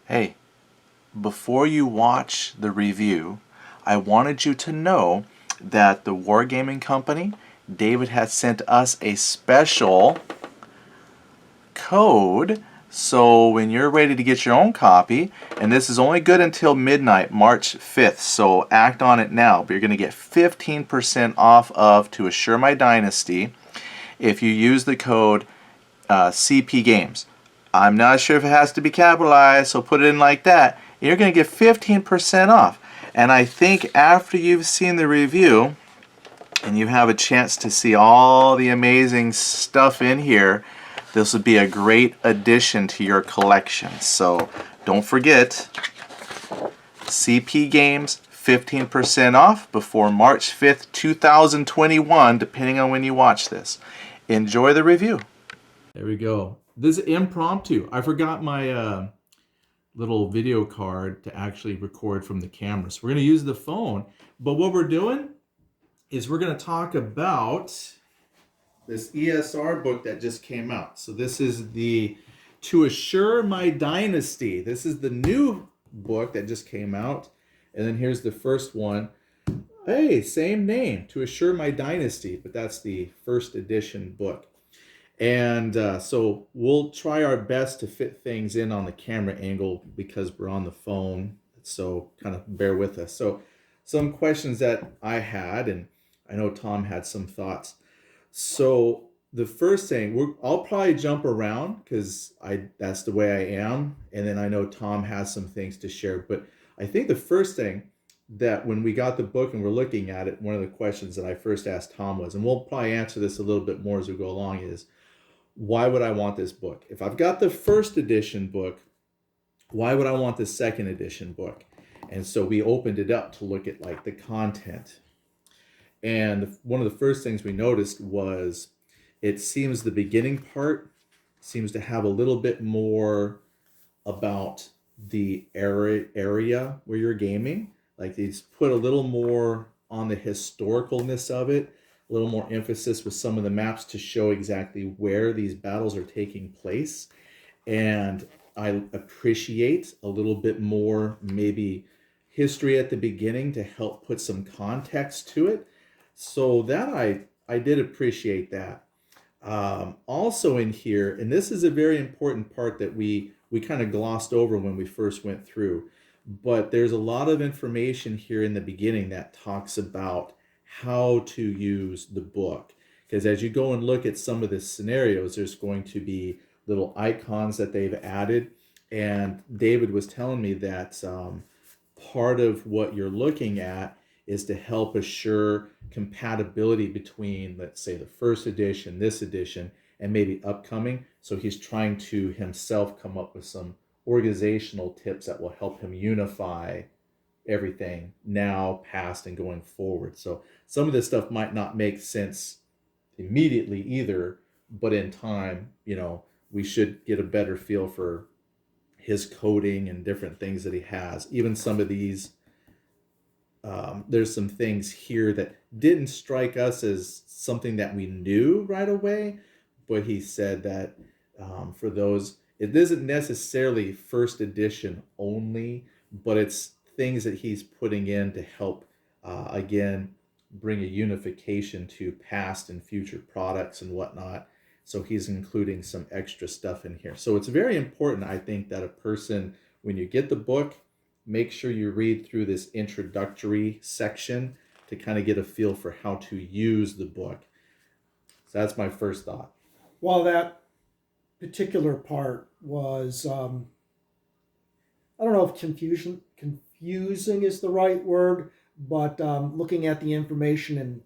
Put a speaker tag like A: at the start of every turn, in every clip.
A: Hey, before you watch the review, I wanted you to know that the Wargaming Company, David has sent us a special code. So when you're ready to get your own copy, and this is only good until midnight, March 5th, so act on it now. But you're going to get 15% off of To Assure My Dynasty if you use the code CP Games. I'm not sure if it has to be capitalized, so put it in like that. You're going to get 15% off. And I think after you've seen the review and you have a chance to see all the amazing stuff in here, this would be a great addition to your collection. So don't forget, CP Games, 15% off before March 5th, 2021, depending on when you watch this. Enjoy the review. There we go. This is impromptu. I forgot my little video card to actually record from the camera. So we're going to use the phone. But what we're doing is we're going to talk about this ESR book that just came out. So this is the To Assure My Dynasty. This is the new book that just came out. And then here's the first one. Hey, same name, To Assure My Dynasty, but that's the first edition book. And so we'll try our best to fit things in on the camera angle because we're on the phone. So kind of bear with us. So some questions that I had, and I know Tom had some thoughts. So the first thing, I'll probably jump around because that's the way I am. And then I know Tom has some things to share. But I think the first thing that when we got the book and we're looking at it, one of the questions that I first asked Tom was, and we'll probably answer this a little bit more as we go along, is why would I want this book? If I've got the first edition book, why would I want the second edition book? And so we opened it up to look at like the content. And one of the first things we noticed was it seems the beginning part seems to have a little bit more about the area where you're gaming. Like these put a little more on the historicalness of it, a little more emphasis with some of the maps to show exactly where these battles are taking place. And I appreciate a little bit more maybe history at the beginning to help put some context to it. So that I did appreciate that. Also in here, and this is a very important part that we kind of glossed over when we first went through, but there's a lot of information here in the beginning that talks about how to use the book. Because as you go and look at some of the scenarios, there's going to be little icons that they've added. And David was telling me that part of what you're looking at is to help assure compatibility between, let's say, the first edition, this edition, and maybe upcoming. So he's trying to himself come up with some organizational tips that will help him unify everything now, past, and going forward. So some of this stuff might not make sense immediately either, but in time, we should get a better feel for his coding and different things that he has. Even some of these, there's some things here that didn't strike us as something that we knew right away, but he said that for those, it isn't necessarily first edition only, but it's things that he's putting in to help, again, bring a unification to past and future products and whatnot. So he's including some extra stuff in here. So it's very important, I think, that a person, when you get the book, make sure you read through this introductory section to kind of get a feel for how to use the book. So that's my first thought.
B: Well, that particular part was, I don't know if confusing is the right word, but looking at the information and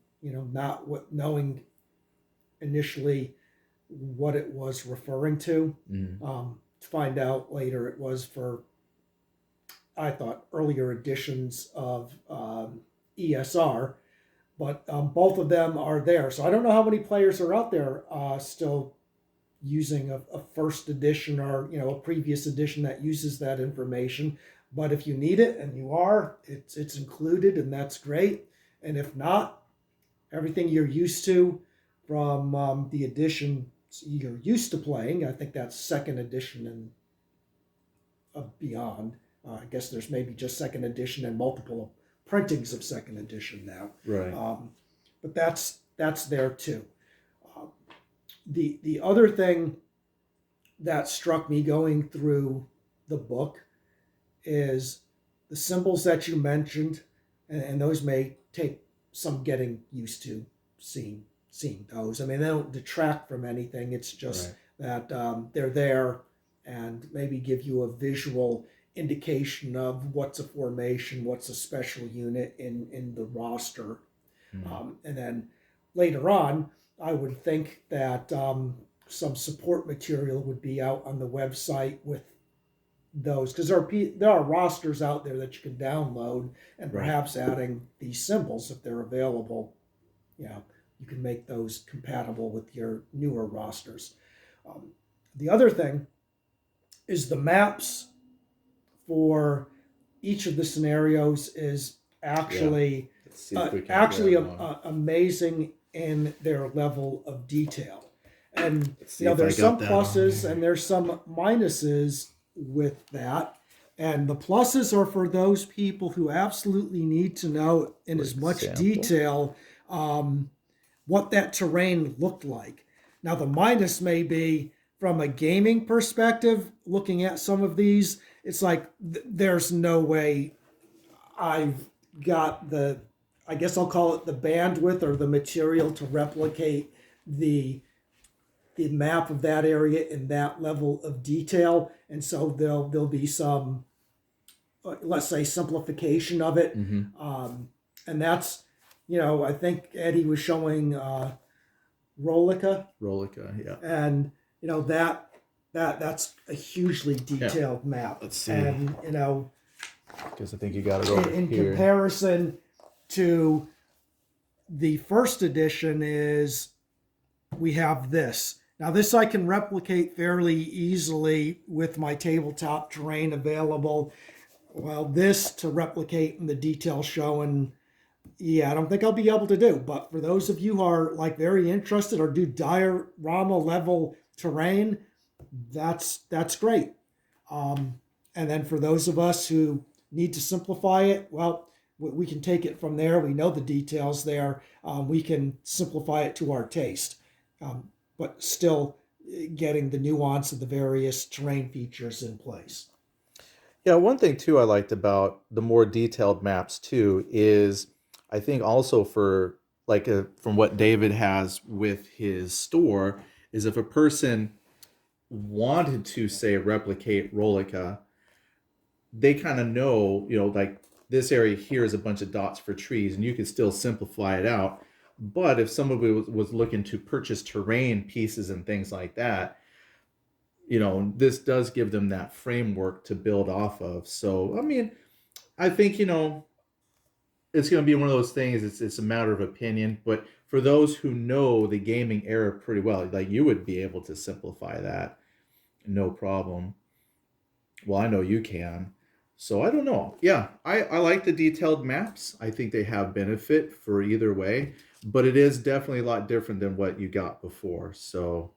B: not knowing initially what it was referring to find out later it was for, I thought, earlier editions of ESR, but both of them are there. So I don't know how many players are out there still using a first edition or a previous edition that uses that information. But if you need it and you are, it's included, and that's great. And if not, everything you're used to from the edition you're used to playing, I think that's second edition and beyond. I guess there's maybe just second edition and multiple printings of second edition now.
A: Right.
B: But that's there too. Uh, the other thing that struck me going through the book is the symbols that you mentioned, and those may take some getting used to seeing those. I mean, they don't detract from anything. It's just right. that they're there and maybe give you a visual indication of what's a formation, what's a special unit in the roster. And then later on, I would think that some support material would be out on the website with those, because there are rosters out there that you can download, and perhaps adding these symbols if they're available, you can make those compatible with your newer rosters. The other thing is the maps for each of the scenarios is actually amazing in their level of detail. And there's some pluses and there's some minuses with that. And the pluses are for those people who absolutely need to know in as much detail what that terrain looked like. Now, the minus may be from a gaming perspective, looking at some of these, it's like there's no way I've got I guess I'll call it the bandwidth or the material to replicate the map of that area in that level of detail. And so there'll be some, let's say, simplification of it. And that's, I think Eddie was showing Rolica.
A: Yeah.
B: And, that's a hugely detailed map.
A: Let's see.
B: And,
A: because I think you got it over
B: in
A: here.
B: Comparison to the first edition is we have this. Now, this I can replicate fairly easily with my tabletop terrain available. Well, this to replicate in the detail showing, I don't think I'll be able to do. But for those of you who are very interested or do diorama level terrain, that's great. And then for those of us who need to simplify it, well, we can take it from there. We know the details there. We can simplify it to our taste. But still getting the nuance of the various terrain features in place.
A: Yeah, one thing too I liked about the more detailed maps too is I think also for from what David has with his store is if a person wanted to say replicate Rolica, they kind of know, this area here is a bunch of dots for trees and you can still simplify it out. But if somebody was looking to purchase terrain pieces and things like that, this does give them that framework to build off of. So, I mean, I think, it's going to be one of those things, it's a matter of opinion. But for those who know the gaming era pretty well, you would be able to simplify that. No problem. Well, I know you can. So I don't know. Yeah, I like the detailed maps. I think they have benefit for either way. But it is definitely a lot different than what you got before. So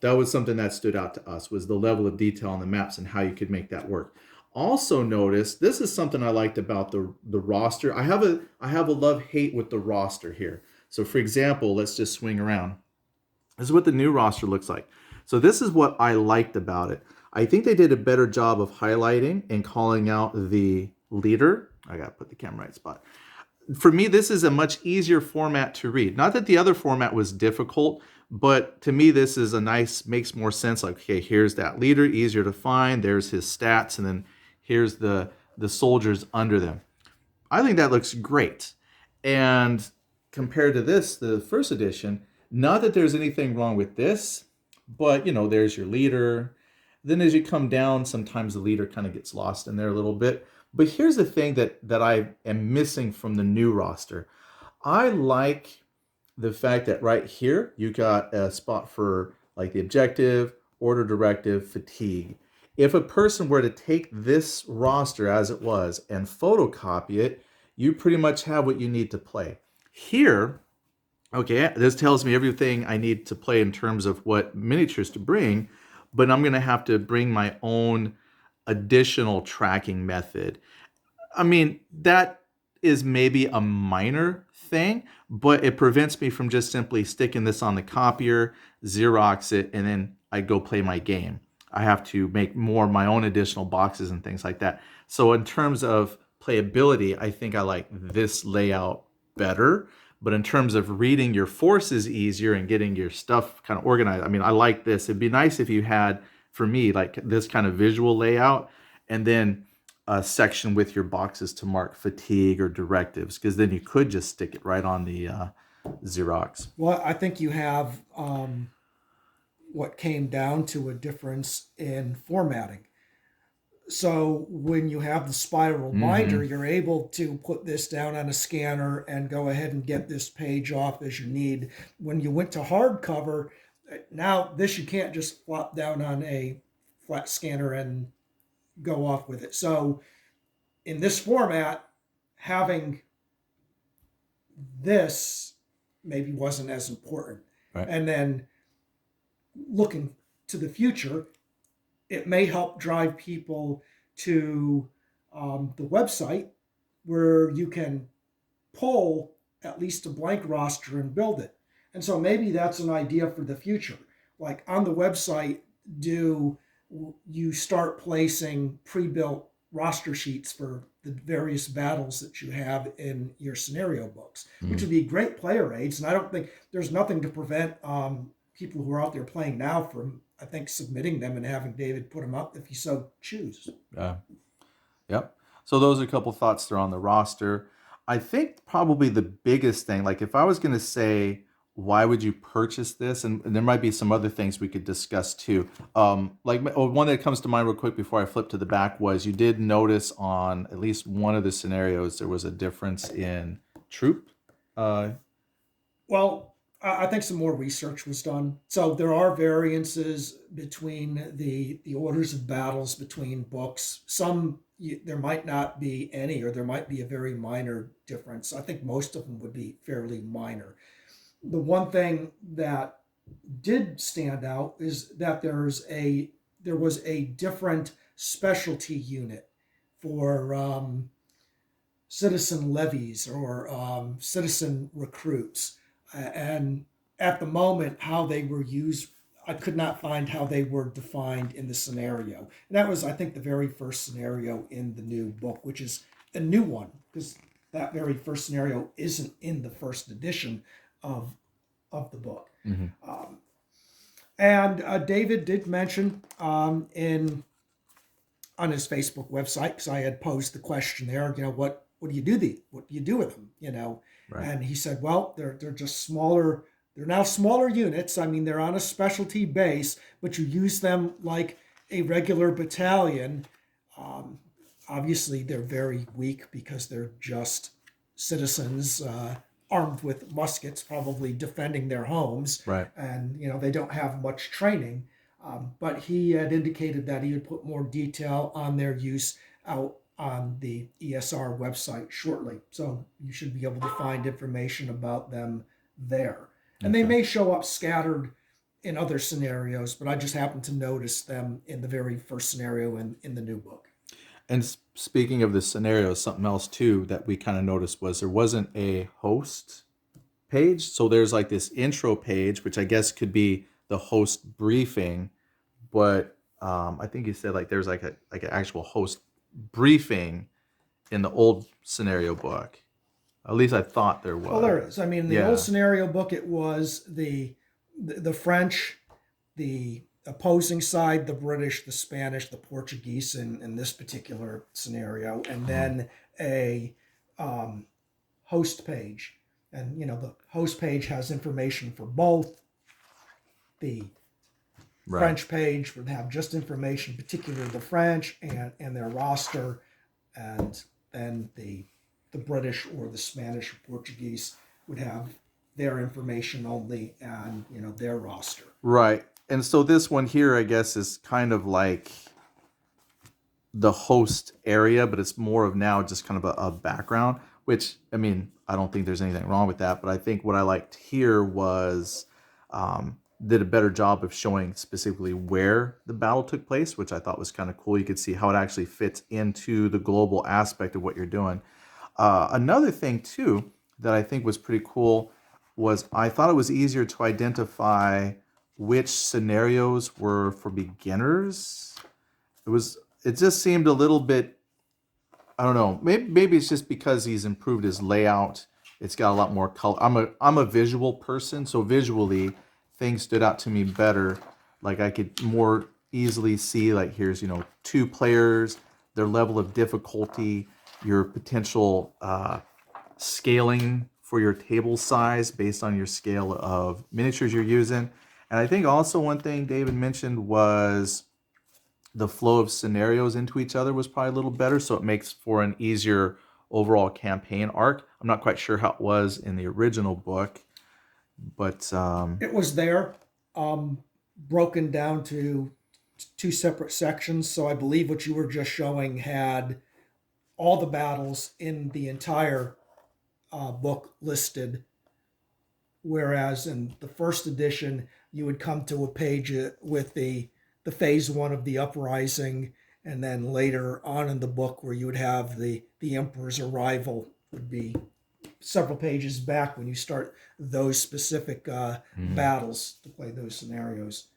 A: that was something that stood out to us, was the level of detail on the maps and how you could make that work. Also notice, this is something I liked about the roster. I have a love-hate with the roster here. So for example, let's just swing around. This is what the new roster looks like. So this is what I liked about it. I think they did a better job of highlighting and calling out the leader. I got to put the camera right spot. For me, this is a much easier format to read. Not that the other format was difficult, but to me, this is makes more sense. Like, okay, here's that leader, easier to find. There's his stats, and then here's the soldiers under them. I think that looks great. And compared to this, the first edition, not that there's anything wrong with this, but, there's your leader. Then as you come down, sometimes the leader kind of gets lost in there a little bit. But here's the thing that I am missing from the new roster. I like the fact that right here, you got a spot for the objective, order directive, fatigue. If a person were to take this roster as it was and photocopy it, you pretty much have what you need to play. Here, okay, this tells me everything I need to play in terms of what miniatures to bring, but I'm going to have to bring my own additional tracking method. I mean, that is maybe a minor thing, but it prevents me from just simply sticking this on the copier, Xerox it, and then I go play my game. I have to make more of my own additional boxes and things like that. So in terms of playability, I think I like this layout better. But in terms of reading your forces easier and getting your stuff kind of organized, I mean, I like this. It'd be nice if you had, for me, like this kind of visual layout, and then a section with your boxes to mark fatigue or directives, because then you could just stick it right on the Xerox.
B: Well, I think you have what came down to a difference in formatting. So when you have the spiral binder,
A: Mm-hmm.
B: you're able to put this down on a scanner and go ahead and get this page off as you need. When you went to hardcover, now this you can't just flop down on a flat scanner and go off with it. So in this format, having this maybe wasn't as important.
A: Right.
B: And then looking to the future, it may help drive people to the website where you can pull at least a blank roster and build it. And so maybe that's an idea for the future. Like on the website, do you start placing pre-built roster sheets for the various battles that you have in your scenario books, which would
A: Mm.
B: be great player aids. And I don't think there's nothing to prevent people who are out there playing now from, I think, submitting them and having David put them up if you so choose.
A: Uh, yep. So those are a couple thoughts there on the roster. I think probably the biggest thing, like if I was going to say, why would you purchase this? And there might be some other things we could discuss too. One that comes to mind real quick before I flip to the back was you did notice on at least one of the scenarios there was a difference in troop. Uh,
B: Well, I think some more research was done. So there are variances between the orders of battles between books. Some there might not be any, or there might be a very minor difference. I think most of them would be fairly minor. The one thing that did stand out is that there was a different specialty unit for citizen levies or citizen recruits. And at the moment, how they were used, I could not find how they were defined in the scenario. And that was, I think, the very first scenario in the new book, which is a new one because that very first scenario isn't in the first edition of of the book.
A: mhm.
B: Um, and David did mention in on his Facebook website, because I had posed the question there, what do you do what do you do with them,
A: Right.
B: And he said, well, they're just smaller. They're now smaller units. I mean, they're on a specialty base, but you use them like a regular battalion. Um, Obviously, they're very weak because they're just citizens armed with muskets, probably defending their homes,
A: Right.
B: and they don't have much training. But he had indicated that he would put more detail on their use out on the ESR website shortly. So you should be able to find information about them there. And they
A: Okay.
B: may show up scattered in other scenarios, but I just happened to notice them in the very first scenario in the new book.
A: And speaking of the scenarios, something else too that we kind of noticed was there wasn't a host page. So there's like this intro page, which I guess could be the host briefing, but I think you said like there's like an actual host briefing in the old scenario book. At least I thought there
B: Well,
A: was.
B: there is. I mean, in the old
A: Yeah.
B: scenario book, it was the French, the opposing side, the British, the Spanish, the Portuguese in this particular scenario, and
A: Uh-huh.
B: then a host page. And the host page has information for both. The
A: Right.
B: French page would have just information, particularly the French and their roster, and then the British or the Spanish or Portuguese would have their information only and their roster.
A: Right. And so this one here, I guess, is kind of like the host area, but it's more of now just kind of a background, which, I mean, I don't think there's anything wrong with that. But I think what I liked here was did a better job of showing specifically where the battle took place, which I thought was kind of cool. You could see how it actually fits into the global aspect of what you're doing. Another thing too that I think was pretty cool was I thought it was easier to identify which scenarios were for beginners. It just seemed a little bit, I don't know. Maybe it's just because he's improved his layout. It's got a lot more color. I'm a visual person, so visually things stood out to me better. Like I could more easily see, like, here's, two players, their level of difficulty, your potential scaling for your table size based on your scale of miniatures you're using. And I think also one thing David mentioned was the flow of scenarios into each other was probably a little better, so it makes for an easier overall campaign arc. I'm not quite sure how it was in the original book, but
B: It was there, broken down to two separate sections. So I believe what you were just showing had all the battles in the entire book listed, whereas in the first edition you would come to a page with the phase one of the uprising, and then later on in the book where you would have the emperor's arrival would be several pages back when you start those specific battles to play those scenarios.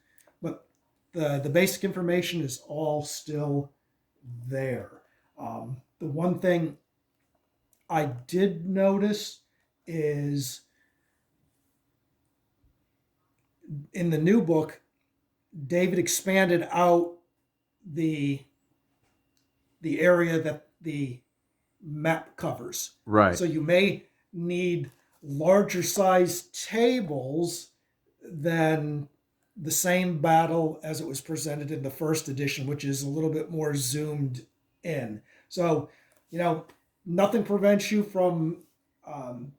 B: But the basic information is all still there. The one thing I did notice is in the new book, David expanded out the the area that the map covers.
A: right.
B: So you may need larger size tables than the same battle as it was presented in the first edition, which is a little bit more zoomed in. So, nothing prevents you from um,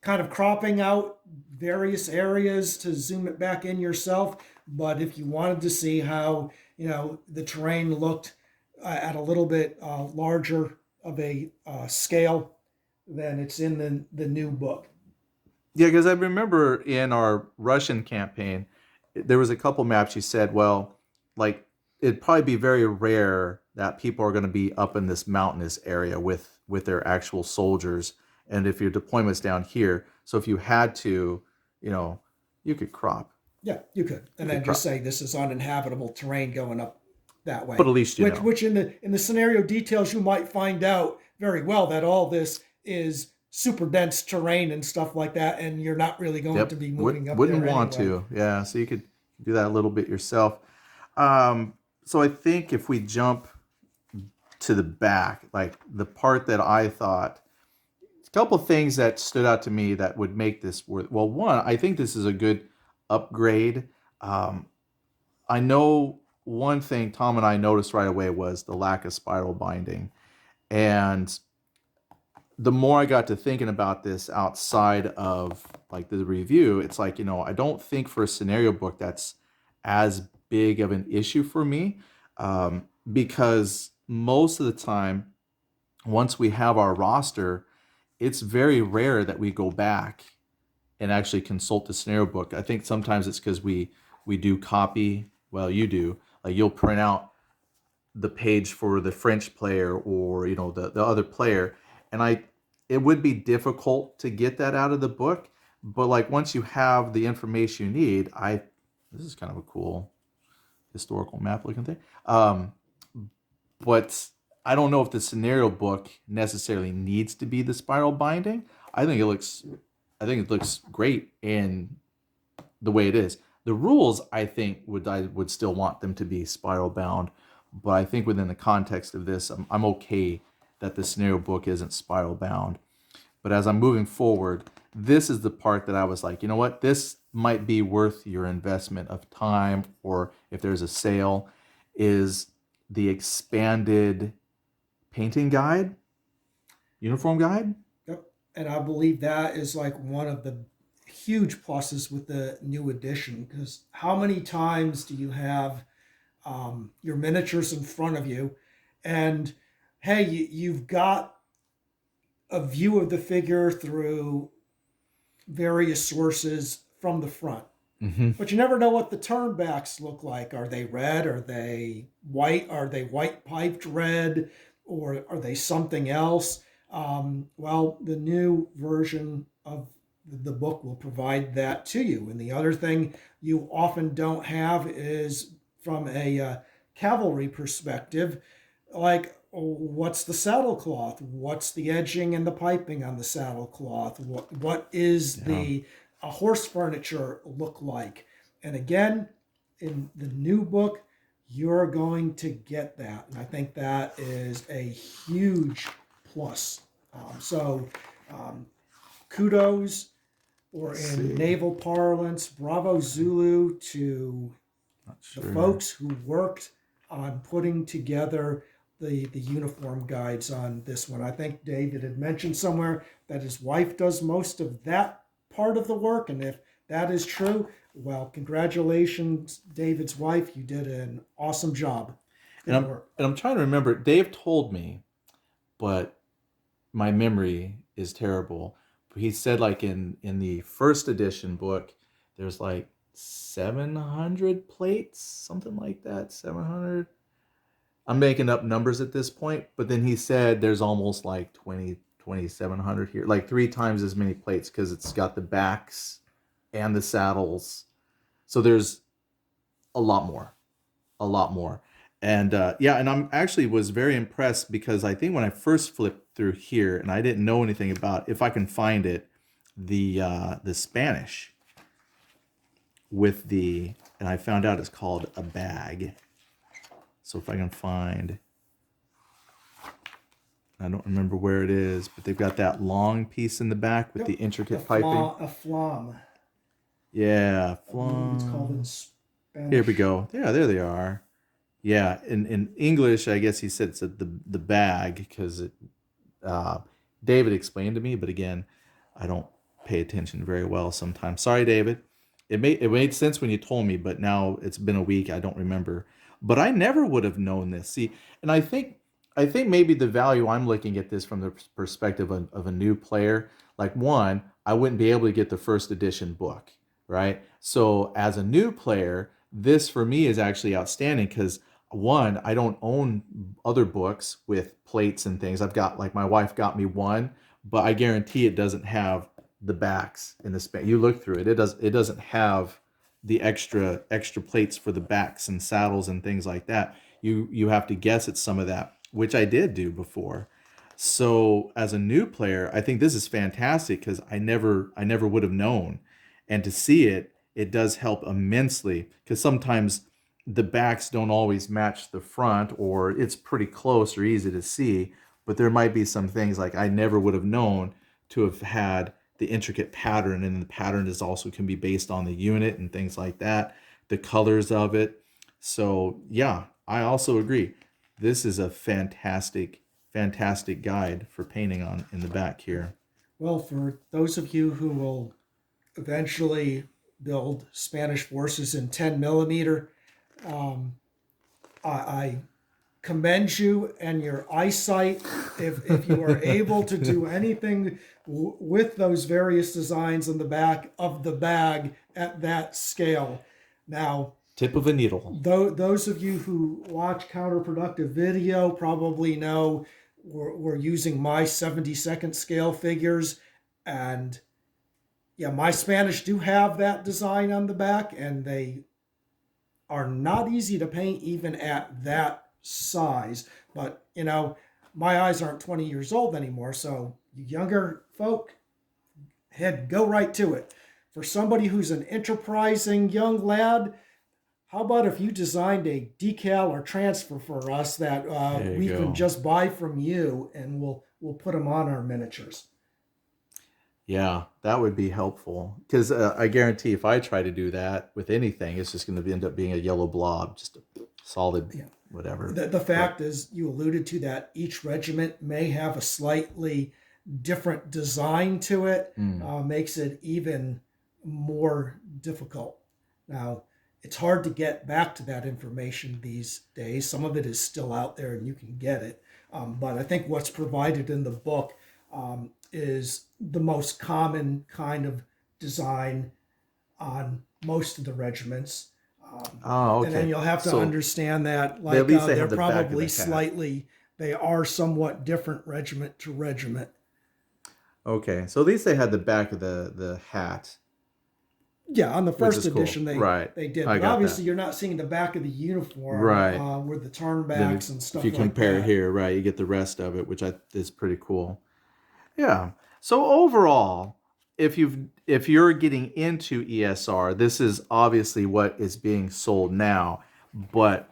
B: kind of cropping out various areas to zoom it back in yourself. But if you wanted to see how, the terrain looked at a little bit larger of a scale, then it's in the new book.
A: Yeah, because I remember in our Russian campaign, there was a couple maps you said, well, like it'd probably be very rare that people are going to be up in this mountainous area with their actual soldiers, and if your deployment's down here, so if you had to, you know, you could crop,
B: Yeah, you could,
A: you
B: and
A: could
B: then just
A: crop,
B: say this is uninhabitable terrain going up that
A: but
B: way.
A: at least you know.
B: Which in the scenario details you might find out very well that all this is super dense terrain and stuff like that, and you're not really going to
A: Yep,
B: be moving up
A: wouldn't
B: there
A: want
B: anyway.
A: to. Yeah, so you could do that a little bit yourself. So I think if we jump to the back, like the part that I thought, a couple things that stood out to me that would make this worth. Well, one, I think this is a good upgrade. Um, I know one thing Tom and I noticed right away was the lack of spiral binding, and the more I got to thinking about this outside of like the review, it's like, I don't think for a scenario book that's as big of an issue for me, because most of the time, once we have our roster, it's very rare that we go back and actually consult the scenario book. I think sometimes it's because we do copy. Well, you do. Like you'll print out the page for the French player or the other player, and it would be difficult to get that out of the book. But like once you have the information you need, this is kind of a cool historical map looking thing. But I don't know if the scenario book necessarily needs to be the spiral binding. I think it looks I think it looks great in the way it is. The rules, I would still want them to be spiral bound, but I think within the context of this, I'm okay that the scenario book isn't spiral bound. But as I'm moving forward, this is the part that I was like, you know what, this might be worth your investment of time, or if there's a sale, is the expanded painting guide, uniform guide.
B: Yep. And I believe that is like one of the huge pluses with the new edition, because how many times do you have your miniatures in front of you, and hey, you've got a view of the figure through various sources from the front.
C: Hmm.
B: But you never know what the turnbacks look like. Are they red? Are they white? Are they white piped red? Or are they something else? Well, the new version of the book will provide that to you. And the other thing you often don't have is from a cavalry perspective, like what's the saddle cloth? What's the edging and the piping on the saddle cloth? What is
C: Yeah.
B: the horse furniture look like? And again, in the new book, you're going to get that. And I think that is a huge plus. So um, kudos, or
C: Let's
B: in
C: see.
B: naval parlance, bravo Zulu to
C: Not
B: the
C: sure.
B: folks who worked on putting together the uniform guides on this one. I think David had mentioned somewhere that his wife does most of that part of the work, and if that is true, well, congratulations, David's wife. You did an awesome job.
C: And
B: Good
C: I'm
B: work.
C: and I'm trying to remember. Dave told me, but my memory is terrible. He said like in the first edition book, there's like 700 plates, something like that. 700. I'm making up numbers at this point, but then he said there's almost like 2,700 here, like three times as many plates because it's got the backs and the saddles. So there's a lot more, a lot more. And yeah, and I'm actually was very impressed because I think when I first flipped through here and I didn't know anything about, if I can find it, the Spanish with the, and I found out it's called a bag. So if I can find, I don't remember where it is, but they've got that long piece in the back with the
B: Yep.
C: intricate piping.
B: A flam,
C: Yeah,
B: I believe it's called in
C: here we
B: Spanish.
C: go. Yeah, there they are. Yeah, in English, I guess he said it's the bag because it. Uh, David explained to me, but again, I don't pay attention very well sometimes. Sorry, David. It made sense when you told me, but now it's been a week. I don't remember. But I never would have known this. See, and I think maybe the value I'm looking at this from the perspective of a new player, like one, I wouldn't be able to get the first edition book, right? So as a new player, this for me is actually outstanding because one, I don't own other books with plates and things. I've got like my wife got me one, but I guarantee it doesn't have the backs in the span. You look through it, it doesn't have the extra plates for the backs and saddles and things like that. You have to guess at some of that, which I did do before. So as a new player, I think this is fantastic because I never would have known. And to see it, it does help immensely because sometimes the backs don't always match the front or it's pretty close or easy to see, but there might be some things like I never would have known to have had the intricate pattern, and the pattern is also can be based on the unit and things like that, the colors of it. So yeah, I also agree. This is a fantastic guide for painting on in the back here.
B: Well, for those of you who will eventually build Spanish forces in 10 millimeter, um, I commend you and your eyesight if you are able to do anything with those various designs on the back of the bag at that scale. Now,
C: Tip of a needle.
B: those of you who watch counterproductive video probably know we're using my 70-second scale figures, and yeah, my Spanish do have that design on the back, and they are not easy to paint even at that size. But my eyes aren't 20 years old anymore, so you younger folk, head go right to it. For somebody who's an enterprising young lad, how about if you designed a decal or transfer for us that
C: There you
B: we can
C: go.
B: just buy from you, and we'll put them on our miniatures.
C: Yeah, that would be helpful because I guarantee if I try to do that with anything, it's just going to end up being a yellow blob, just a solid
B: Yeah.
C: whatever.
B: The
C: But
B: fact is, you alluded to that each regiment may have a slightly different design to it,
C: mm,
B: makes it even more difficult. Now, it's hard to get back to that information these days. Some of it is still out there and you can get it. But I think what's provided in the book is the most common kind of design on most of the regiments.
C: Oh, okay.
B: And then you'll have to
C: So
B: understand that,
C: at
B: like,
C: least they
B: they're
C: have the back of
B: probably
C: the hat.
B: slightly, they are somewhat different regiment to regiment.
C: Okay, so at least they had the back of the hat,
B: Yeah, on the
C: which
B: first
C: is cool.
B: edition
C: Right.
B: they did,
C: I
B: but
C: got that.
B: obviously you're not seeing the back of the uniform
C: Right.
B: with the
C: Then
B: turnbacks and
C: if
B: stuff
C: you
B: like
C: compare
B: that.
C: here, right, you get the rest of it, which is pretty cool. Yeah. So overall, if you're getting into ESR, this is obviously what is being sold now, but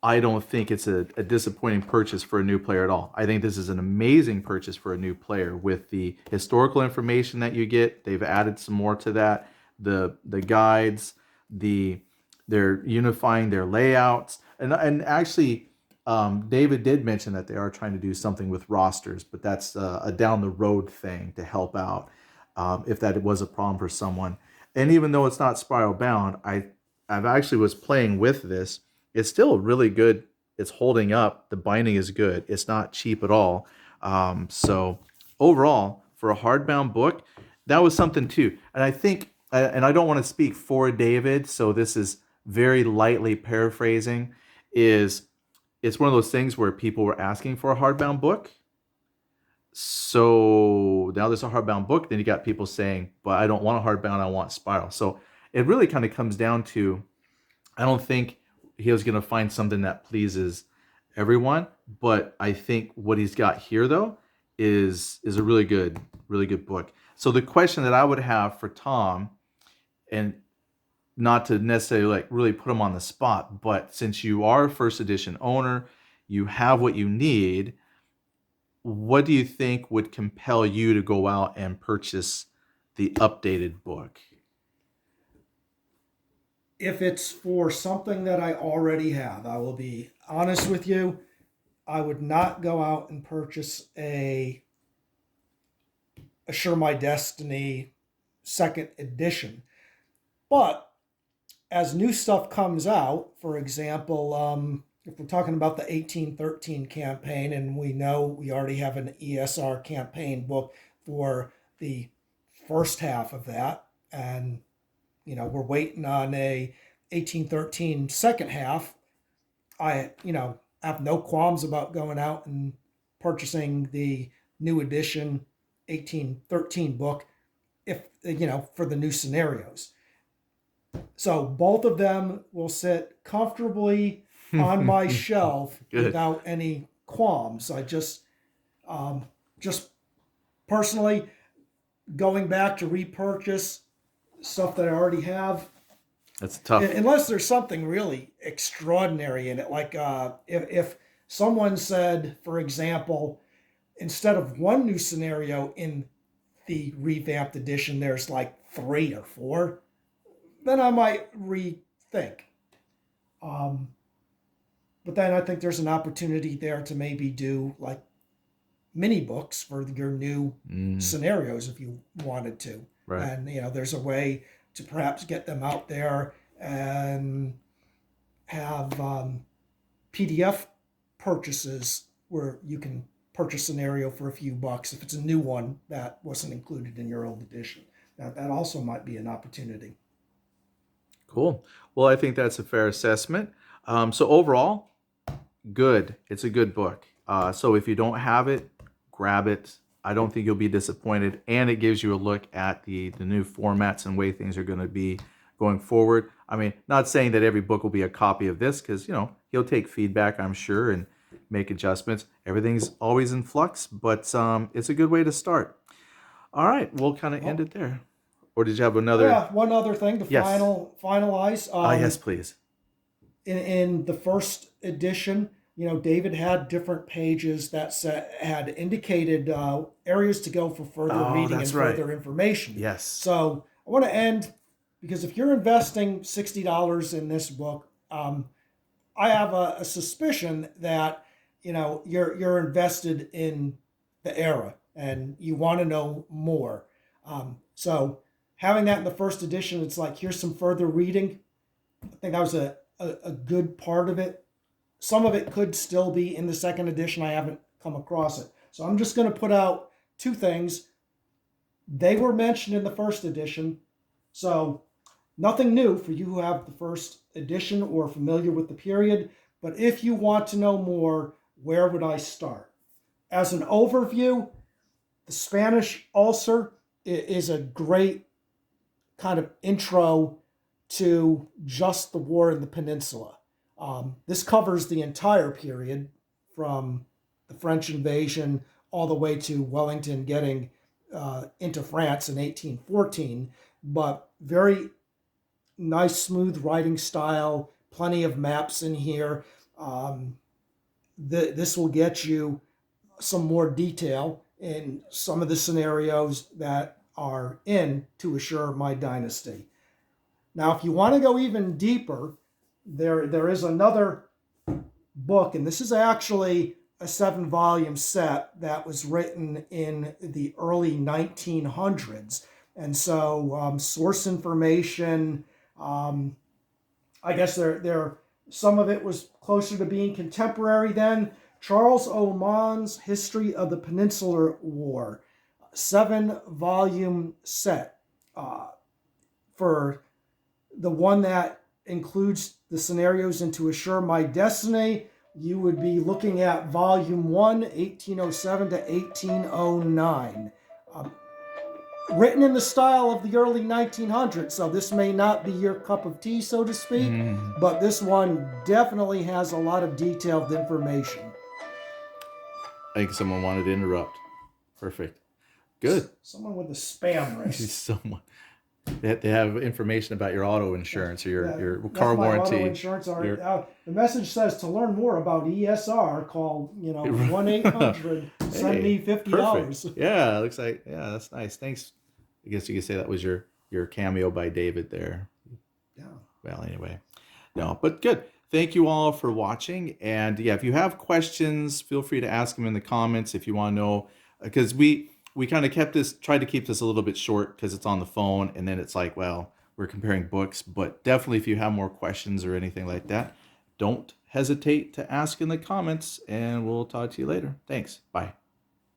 C: I don't think it's a disappointing purchase for a new player at all. I think this is an amazing purchase for a new player with the historical information that you get. They've added some more to that. The guides, they're unifying their layouts, and actually, David did mention that they are trying to do something with rosters, but that's a down the road thing to help out if that was a problem for someone. And even though it's not spiral bound, I've actually was playing with this. It's still really good. It's holding up. The binding is good. It's not cheap at all. So overall, for a hardbound book, that was something too. And I think, and I don't want to speak for David, so this is very lightly paraphrasing, is it's one of those things where people were asking for a hardbound book. So now there's a hardbound book. Then you got people saying, but I don't want a hardbound. I want spiral. So it really kind of comes down to, I don't think he was going to find something that pleases everyone, but I think what he's got here though is a really good book. So the question that I would have for Tom, and not to necessarily like really put him on the spot, but since you are a first edition owner, you have what you need. What do you think would compel you to go out and purchase the updated book?
B: If it's for something that I already have, I will be honest with you. I would not go out and purchase a Assure My Destiny second edition. But as new stuff comes out, for example, if we're talking about the 1813 campaign, and we know we already have an ESR campaign book for the first half of that, and we're waiting on a 1813 second half. I have no qualms about going out and purchasing the new edition 1813 book if for the new scenarios. So both of them will sit comfortably on my shelf
C: Good.
B: without any qualms. I just personally going back to repurchase stuff that I already have,
C: That's tough.
B: unless there's something really extraordinary in it. Like if someone said, for example, instead of one new scenario in the revamped edition, there's like 3 or 4, then I might rethink. Um, but then I think there's an opportunity there to maybe do like mini books for your new scenarios if you wanted to.
C: Right.
B: And there's a way to perhaps get them out there and have PDF purchases where you can purchase scenario for a few bucks if it's a new one that wasn't included in your old edition. That also might be an opportunity.
C: Cool. Well, I think that's a fair assessment. So overall, good. It's a good book. So if you don't have it, grab it. I don't think you'll be disappointed, and it gives you a look at the new formats and way things are going to be going forward. I mean, not saying that every book will be a copy of this, because he'll take feedback, I'm sure, and make adjustments. Everything's always in flux, but it's a good way to start. All right, we'll kind of end it there. Or did you have another?
B: Yeah, one other thing to
C: Yes.
B: finalize.
C: Yes, please.
B: In the first edition, David had different pages that had indicated areas to go for further reading and
C: that's right.
B: further information.
C: Yes.
B: So I want to end, because if you're investing $60 in this book, I have a suspicion that you're invested in the era and you want to know more. So having that in the first edition, it's like, here's some further reading. I think that was a good part of it. Some of it could still be in the second edition. I haven't come across it. So I'm just going to put out 2 things. They were mentioned in the first edition. So Nothing new for you who have the first edition or are familiar with the period, but if you want to know more, where would I start? As an overview, the Spanish ulcer is a great kind of intro to just the war in the peninsula. This covers the entire period from the French invasion all the way to Wellington getting into France in 1814, but very nice, smooth writing style, plenty of maps in here. This will get you some more detail in some of the scenarios that are in To Assure My Dynasty. Now, if you want to go even deeper, there is another book, and this is actually a 7-volume set that was written in the early 1900s. And so source information, I guess some of it was closer to being contemporary then. Charles Oman's History of the Peninsular War, 7-volume set. For the one that includes the scenarios in To Assure My Destiny, you would be looking at Volume 1, 1807 to 1809. Written in the style of the early 1900s, so this may not be your cup of tea, so to speak, but this one definitely has a lot of detailed information.
C: I think someone wanted to interrupt. Perfect. Good.
B: Someone with a spam risk.
C: Someone. They have information about your auto insurance or your car
B: my
C: warranty.
B: Auto insurance. The message says to learn more about ESR, call 1-800. Send me $50.
C: Perfect. Yeah, it looks like that's nice. Thanks. I guess you could say that was your cameo by David there.
B: Yeah.
C: Well, anyway, no, but good. Thank you all for watching. And yeah, if you have questions, feel free to ask them in the comments if you want to know, because we kind of tried to keep this a little bit short because it's on the phone, and then it's like, well, we're comparing books. But definitely, if you have more questions or anything like that, don't hesitate to ask in the comments, and we'll talk to you later. Thanks. Bye.